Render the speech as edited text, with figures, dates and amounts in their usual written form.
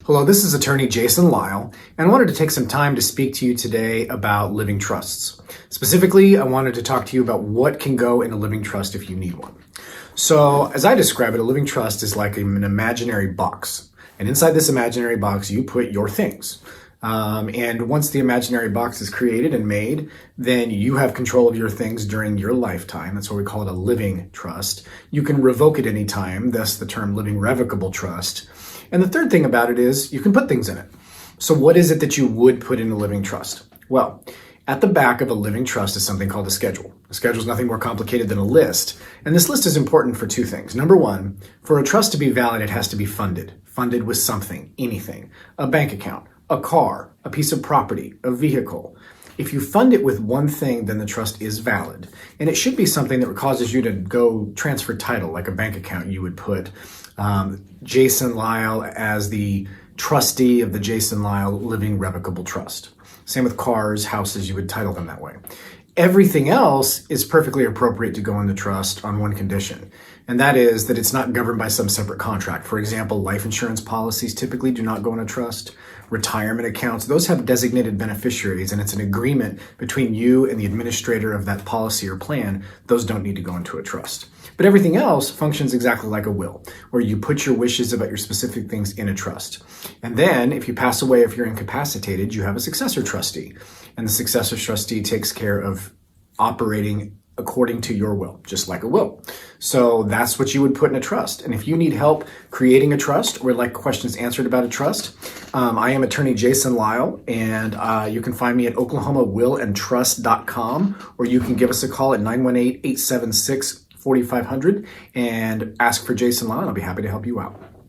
Hello, this is attorney Jason Lyle, and I wanted to take some time to speak to you today about living trusts. Specifically, I wanted to talk to you about what can go in a living trust if you need one. So, as I describe it, a living trust is like an imaginary box. And inside this imaginary box, you put your things. And once the imaginary box is created and made, then you have control of your things during your lifetime. That's why we call it a living trust. You can revoke it anytime, thus the term living revocable trust. And the third thing about it is you can put things in it. So what is it that you would put in a living trust? Well, at the back of a living trust is something called a schedule. A schedule is nothing more complicated than a list. And this list is important for two things. Number one, for a trust to be valid, it has to be funded. Funded with something, anything. A bank account, a car, a piece of property, a vehicle. If you fund it with one thing, then the trust is valid. And it should be something that causes you to go transfer title, like a bank account. You would put Jason Lyle as the trustee of the Jason Lyle Living Revocable Trust. Same with cars, houses, you would title them that way. Everything else is perfectly appropriate to go in the trust on one condition, and that is that it's not governed by some separate contract. For example, life insurance policies typically do not go in a trust. Retirement accounts, those have designated beneficiaries, and it's an agreement between you and the administrator of that policy or plan. Those don't need to go into a trust. But everything else functions exactly like a will, where you put your wishes about your specific things in a trust. And then if you pass away, if you're incapacitated, you have a successor trustee. And the successor trustee takes care of operating according to your will, just like a will. So that's what you would put in a trust. And if you need help creating a trust or like questions answered about a trust, I am attorney Jason Lyle, and you can find me at oklahomawillandtrust.com, or you can give us a call at 918-876-4500 and ask for Jason Lyle, and I'll be happy to help you out.